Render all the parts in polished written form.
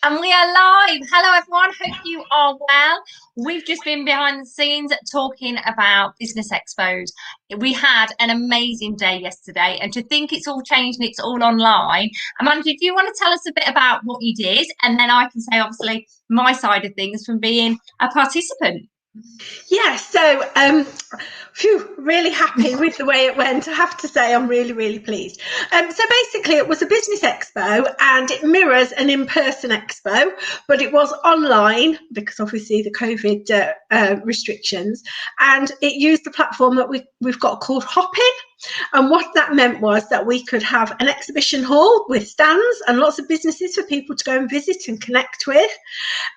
And we are live. Hello, everyone. Hope you are well. We've just been behind the scenes talking about Business Expos. We had an amazing day yesterday, and to think it's all changed and it's all online. Amanda, do you want to tell us a bit about what you did? And then I can say, obviously, my side of things from being a participant. Yeah, so really happy with the way it went. I have to say, I'm really pleased. So basically, it was a business expo, and it mirrors an in-person expo, but it was online because obviously the COVID restrictions, and it used the platform that we've got called Hopin. And what that meant was that we could have an exhibition hall with stands and lots of businesses for people to go and visit and connect with.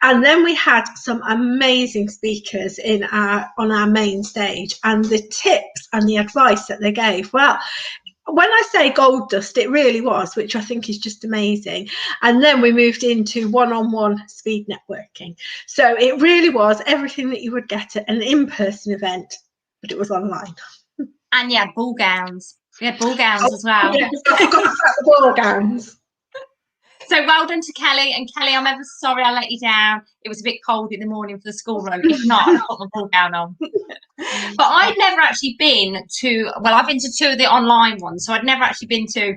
And then we had some amazing speakers on our main stage, and the tips and the advice that they gave, well, when I say gold dust, it really was, which I think is just amazing. And then we moved into one-on-one speed networking. So it really was everything that you would get at an in-person event, but it was online. And you had ball gowns. We had ball gowns as well. Yeah, I forgot about the ball gowns. So well done to Kelly. And Kelly, I'm ever sorry I let you down. It was a bit cold in the morning for the school run. If not, I'd put my ball gown on. But I'd never actually been to, well, I've been to two of the online ones. So I'd never actually been to,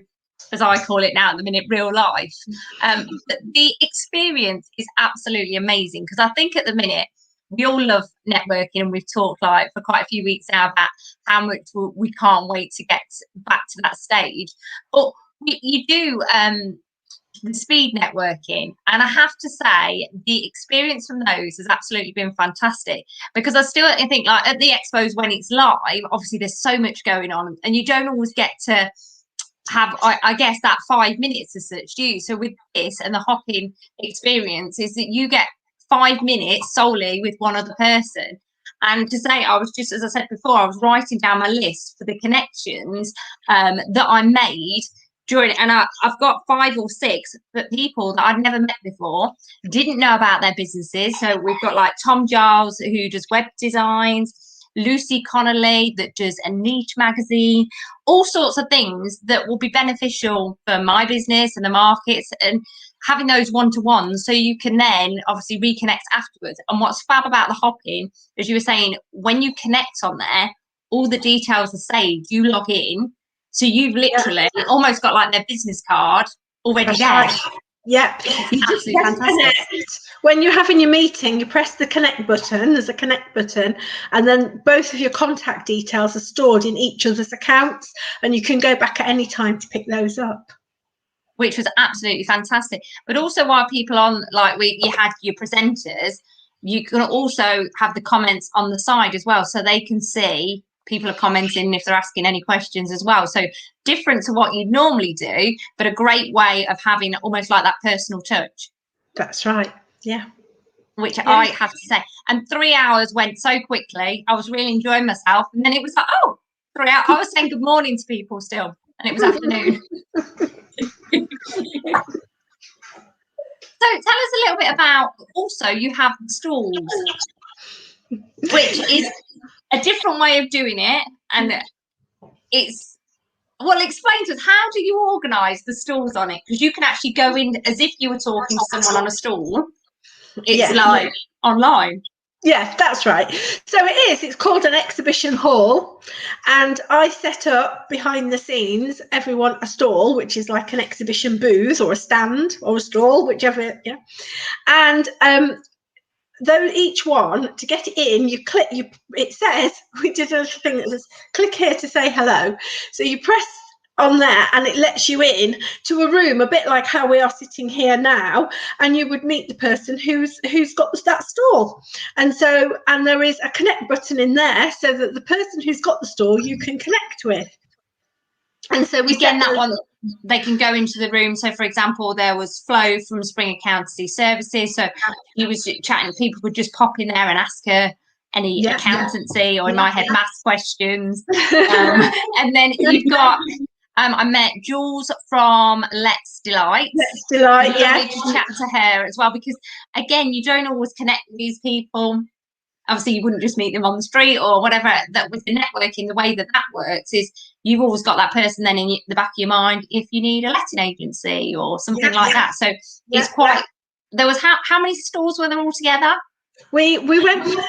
as I call it now at the minute, real life. But the experience is absolutely amazing because I think at the minute, we all love networking, and we've talked like for quite a few weeks now about how much we can't wait to get back to that stage. But you do the speed networking, and I have to say the experience from those has absolutely been fantastic, because I think like at the expos when it's live, obviously there's so much going on and you don't always get to have I guess that 5 minutes as such, do you? So with this and the hopping experience is that you get 5 minutes solely with one other person. And to say, I was just, as I said before, I was writing down my list for the connections that I made during it. And I've got 5 or 6 people that I'd never met before, didn't know about their businesses. So we've got like Tom Giles, who does web designs, Lucy Connolly, that does a niche magazine, all sorts of things that will be beneficial for my business and the markets, and having those one-to-ones so you can then obviously reconnect afterwards. And what's fab about the hopping, as you were saying, when you connect on there, all the details are saved. You log in, so you've literally almost got like their business card already there. Right. Yeah, you just connect. When you're having your meeting, you press the connect button. There's a connect button, and then both of your contact details are stored in each other's accounts, and you can go back at any time to pick those up. Which was absolutely fantastic. But also, while people on, like you had your presenters, you can also have the comments on the side as well, so they can see people are commenting if they're asking any questions as well. So different to what you'd normally do, but a great way of having almost like that personal touch. That's right. Yeah. Which I have to say. And 3 hours went so quickly. I was really enjoying myself. And then it was like, 3 hours. I was saying good morning to people still. And it was afternoon. So tell us a little bit about, also you have stalls, which is a different way of doing it. And it's, well, explain to us, how do you organise the stalls on it? Because you can actually go in as if you were talking to someone on a stall. It's like online. Yeah, that's right. So it's called an exhibition hall, and I set up behind the scenes everyone a stall, which is like an exhibition booth or a stand or a stall, whichever. Yeah. And though each one, to get it in, you click, it says, we did a thing that says click here to say hello. So you press on there and it lets you in to a room, a bit like how we are sitting here now, and you would meet the person who's got that stall. And there is a connect button in there so that the person who's got the stall you can connect with. And so we get that one, they can go into the room. So for example, there was Flo from Spring Accountancy Services, so he was chatting, people would just pop in there and ask her any accountancy or in my head maths questions. And then you've got I met Jules from Let's Delight. Let's Delight, yeah. To chat to her as well, because again, you don't always connect with these people. Obviously, you wouldn't just meet them on the street or whatever. That with the networking, the way that works is you've always got that person then in the back of your mind if you need a letting agency or something like that. So it's quite there was how many stalls were there altogether? We went for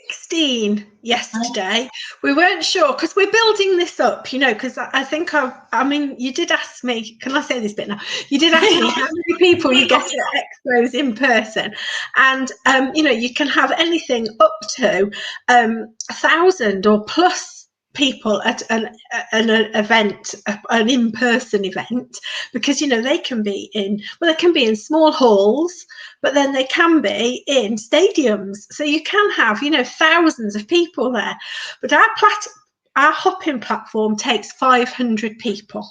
16 yesterday. We weren't sure because we're building this up, you know, because I think I mean, you did ask me, can I say this bit now? You did ask me how many people you get at expos in person. And, you know, you can have anything up to 1,000 or plus people at an event, an in-person event, because, you know, they can be in small halls, but then they can be in stadiums. So you can have, you know, thousands of people there. But our hopping platform takes 500 people.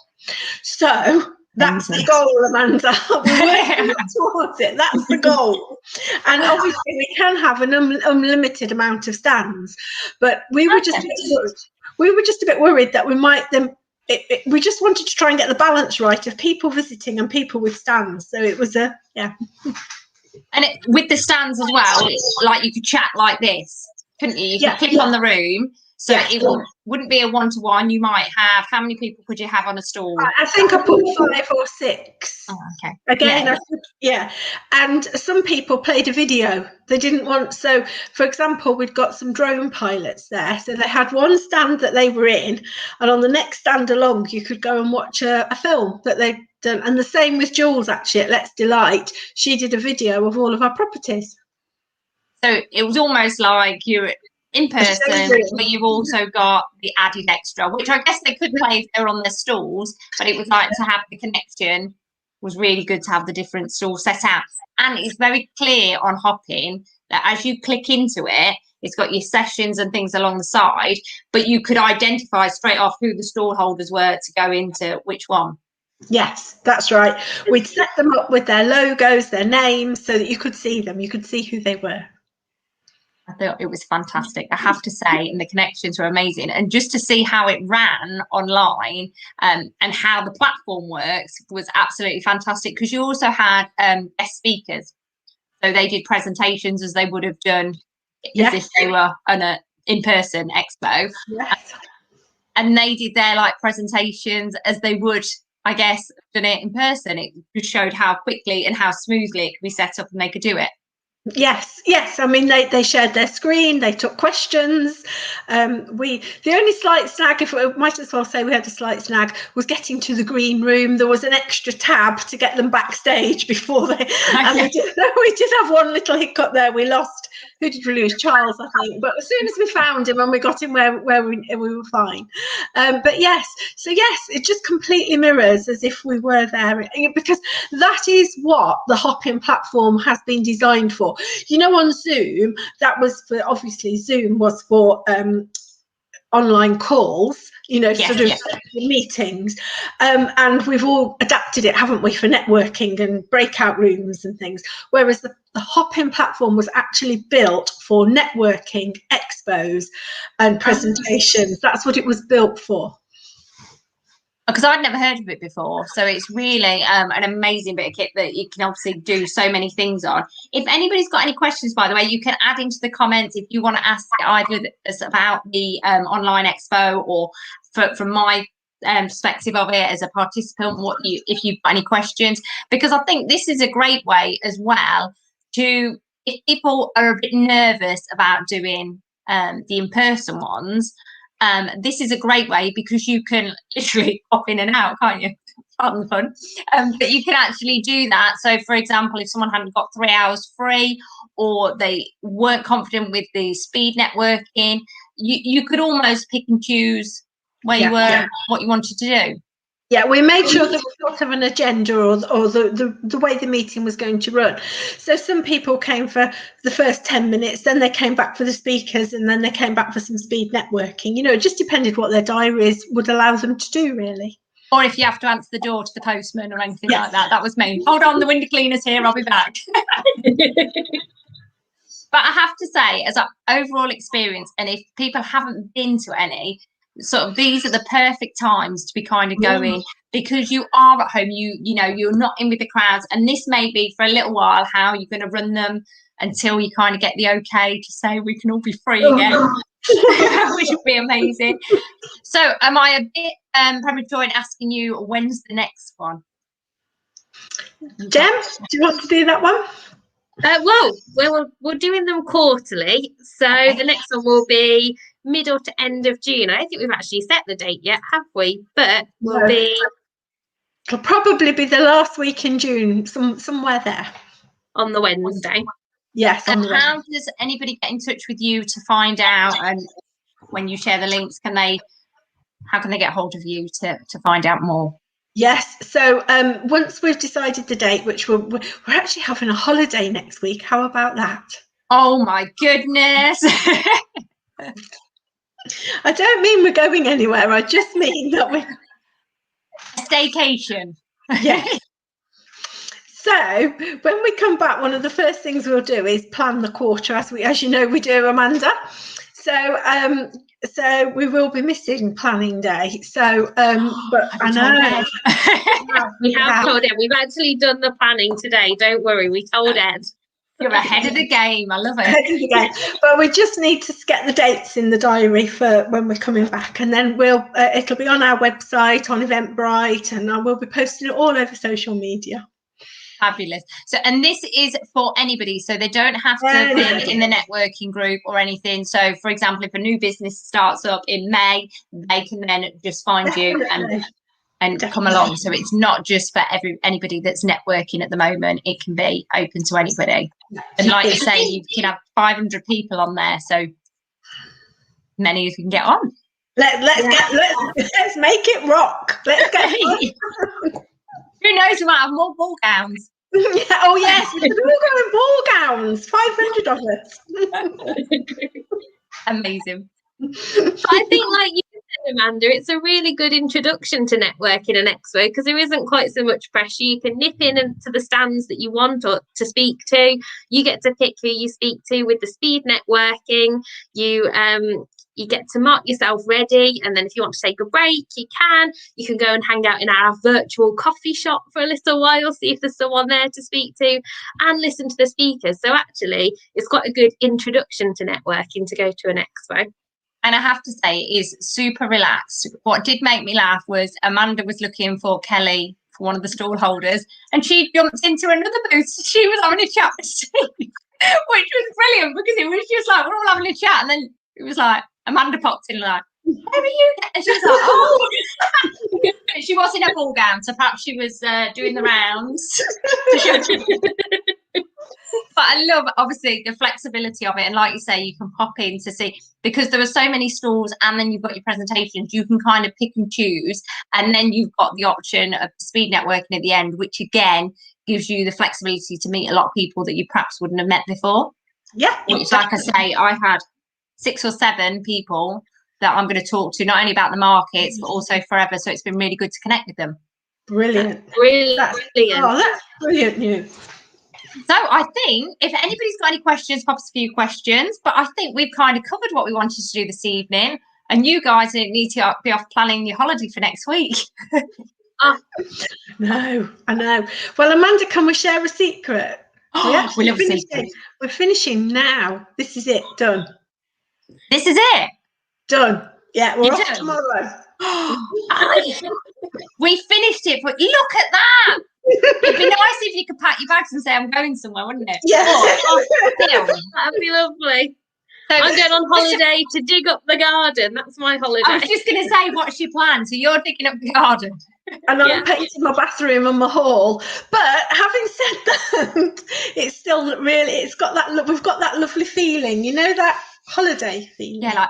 So that's the goal, Amanda. We're working towards it. That's the goal. And obviously we can have an unlimited amount of stands, but we were just a bit worried that we might then. We just wanted to try and get the balance right of people visiting and people with stands. So it was yeah. And with the stands as well, like you could chat like this, couldn't you? You could click on the room. So it wouldn't be a one-to-one. You might have, how many people could you have on a stall? I think I put 5 or 6. Oh, okay. Again, and some people played a video. They didn't want, so for example, we'd got some drone pilots there. So they had one stand that they were in, and on the next stand along, you could go and watch a film that they'd done. And the same with Jules, actually, at Let's Delight. She did a video of all of our properties. So it was almost like you're in person, but you've also got the added extra, which I guess they could play if they were on their stalls, but it was like to have the connection was really good to have the different stalls set out. And it's very clear on hopping that as you click into it, it's got your sessions and things along the side, but you could identify straight off who the stall holders were to go into which one. Yes, that's right. We'd set them up with their logos, their names, so that you could see them. You could see who they were. I thought it was fantastic, I have to say, and the connections were amazing. And just to see how it ran online and how the platform works was absolutely fantastic, because you also had guest speakers. So they did presentations as they would have done as if they were on an in-person expo. Yes. And they did their like presentations as they would, I guess, done it in person. It just showed how quickly and how smoothly it could be set up and they could do it. Yes. I mean, they shared their screen. They took questions. The only slight snag, if we might as well say we had a slight snag, was getting to the green room. There was an extra tab to get them backstage before they. And we did have one little hiccup there. We lost. Who did we lose? Charles, I think. But as soon as we found him and we got him where we were fine. But yes, it just completely mirrors as if we were there, because that is what the hopping platform has been designed for. You know, on Zoom, that was for, obviously Zoom was for online calls, you know, sort of meetings, and we've all adapted it, haven't we, for networking and breakout rooms and things, whereas the hopping platform was actually built for networking, expos and presentations. That's what it was built for. Because I'd never heard of it before, so it's really an amazing bit of kit that you can obviously do so many things on. If anybody's got any questions, by the way, you can add into the comments if you want to ask either us about the online expo, or from my perspective of it as a participant, if you've got any questions, because I think this is a great way as well to, if people are a bit nervous about doing the in-person ones, this is a great way, because you can literally pop in and out, can't you? Fun. But you can actually do that. So for example, if someone hadn't got 3 hours free, or they weren't confident with the speed networking, you could almost pick and choose where you were, what you wanted to do. Yeah, we made sure there was sort of an agenda, or the way the meeting was going to run. So some people came for the first 10 minutes, then they came back for the speakers, and then they came back for some speed networking. You know, it just depended what their diaries would allow them to do, really. Or if you have to answer the door to the postman or anything like that. That was me. Hold on, the window cleaner's here, I'll be back. But I have to say, as an overall experience, and if people haven't been to any, sort of these are the perfect times to be kind of going, because you are at home, you know, you're not in with the crowds, and this may be for a little while how you're going to run them until you kind of get the okay to say we can all be free again. Which would be amazing. So am I a bit premature in asking you when's the next one? Jem, do you want to do that one? Well, we're doing them quarterly, so the next one will be middle to end of June. I don't think we've actually set the date yet, have we? But we'll be. It'll probably be the last week in June, somewhere there. On the Wednesday. Yes. And how does anybody get in touch with you to find out? And when you share the links, how can they get hold of you to find out more? Yes. So once we've decided the date, which we're actually having a holiday next week. How about that? Oh my goodness. I don't mean we're going anywhere. I just mean that we're a staycation. Yes. So when we come back, one of the first things we'll do is plan the quarter, as you know we do, Amanda. So we will be missing planning day. So but I know we have told Ed. We've actually done the planning today. Don't worry, we told Ed. You're ahead of the game. I love it. Ahead of the game. But we just need to get the dates in the diary for when we're coming back, and then it'll be on our website, on Eventbrite, and I will be posting it all over social media. Fabulous. So, and this is for anybody, so they don't have to be in the networking group or anything. So, for example, if a new business starts up in May, they can then just find you and come along. So it's not just for anybody that's networking at the moment. It can be open to anybody. And like you say, you can have 500 people on there, so many as you can get on. Let's make it rock. Let's get Who knows, we might have more ball gowns. Oh yes, we're all going ball gowns. 500 of us. Amazing. I think, like you said, Amanda, it's a really good introduction to networking and expo because there isn't quite so much pressure. You can nip in to the stands that you want or to speak to. You get to pick who you speak to with the speed networking. You get to mark yourself ready, and then if you want to take a break, you can. You can go and hang out in our virtual coffee shop for a little while, see if there's someone there to speak to, and listen to the speakers. So actually, it's got a good introduction to networking to go to an expo. And I have to say, it is super relaxed. What did make me laugh was Amanda was looking for Kelly, for one of the stall holders, and she jumped into another booth. She was having a chat with Steve, which was brilliant because it was just like, we're all having a chat, and then it was like, Amanda popped in like, where are you? And she was like, oh. She was in a ball gown, so perhaps she was doing the rounds. But I love, obviously, the flexibility of it. And like you say, you can pop in to see, because there are so many stalls and then you've got your presentations, you can kind of pick and choose. And then you've got the option of speed networking at the end, which again gives you the flexibility to meet a lot of people that you perhaps wouldn't have met before. Yeah. Which, like I say, I had 6 or 7 people that I'm going to talk to, not only about the markets, but also forever. So it's been really good to connect with them. Brilliant. Brilliant. That's brilliant news. So I think if anybody's got any questions, pop us a few questions. But I think we've kind of covered what we wanted to do this evening. And you guys need to be off planning your holiday for next week. No, I know. Well, Amanda, can we share a secret? We love secrets. We're finishing now. This is it. Done. This is it? Done. Yeah, we're off tomorrow. We finished it, but look at that. It'd be nice if you could pack your bags and say, I'm going somewhere, wouldn't it? Yeah. That'd be lovely. So I'm going on holiday to dig up the garden. That's my holiday. I was just going to say, what's your plan? So you're digging up the garden. And I'm painting my bathroom and my hall. But having said that, it's still really, it's got that, we've got that lovely feeling, you know, that holiday feeling. Yeah, like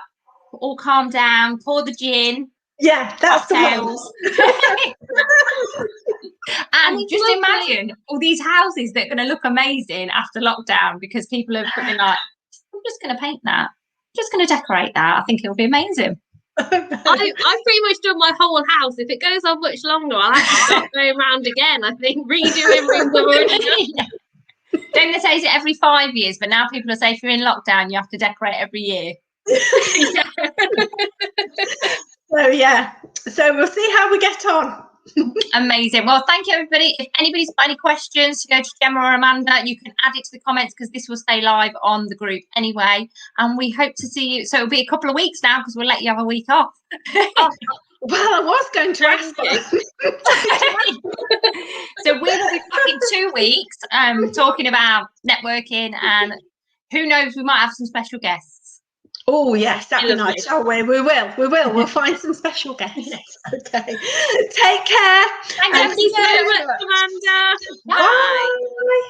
all calm down, pour the gin. Yeah, that's cocktails. The one. And just imagine all these houses that are going to look amazing after lockdown because people are putting like, I'm just going to paint that. I'm just going to decorate that. I think it'll be amazing. I've pretty much done my whole house. If it goes on much longer, I'll have to start going around again. I think redoing rooms I've already done. Don't they say it every 5 years? But now people are saying if you're in lockdown, you have to decorate every year. So yeah, so we'll see how we get on. Amazing. Well, thank you, everybody. If anybody's got any questions to go to Gemma or Amanda, you can add it to the comments because this will stay live on the group anyway. And we hope to see you. So it'll be a couple of weeks now because we'll let you have a week off. Well, I was going to ask you. So we will be back in 2 weeks talking about networking, and who knows, we might have some special guests. Oh yes, that'd be Lovely. nice. Oh, we will. We'll find some special guests. Okay. Take care. Thank you so much, Amanda. Bye. Bye.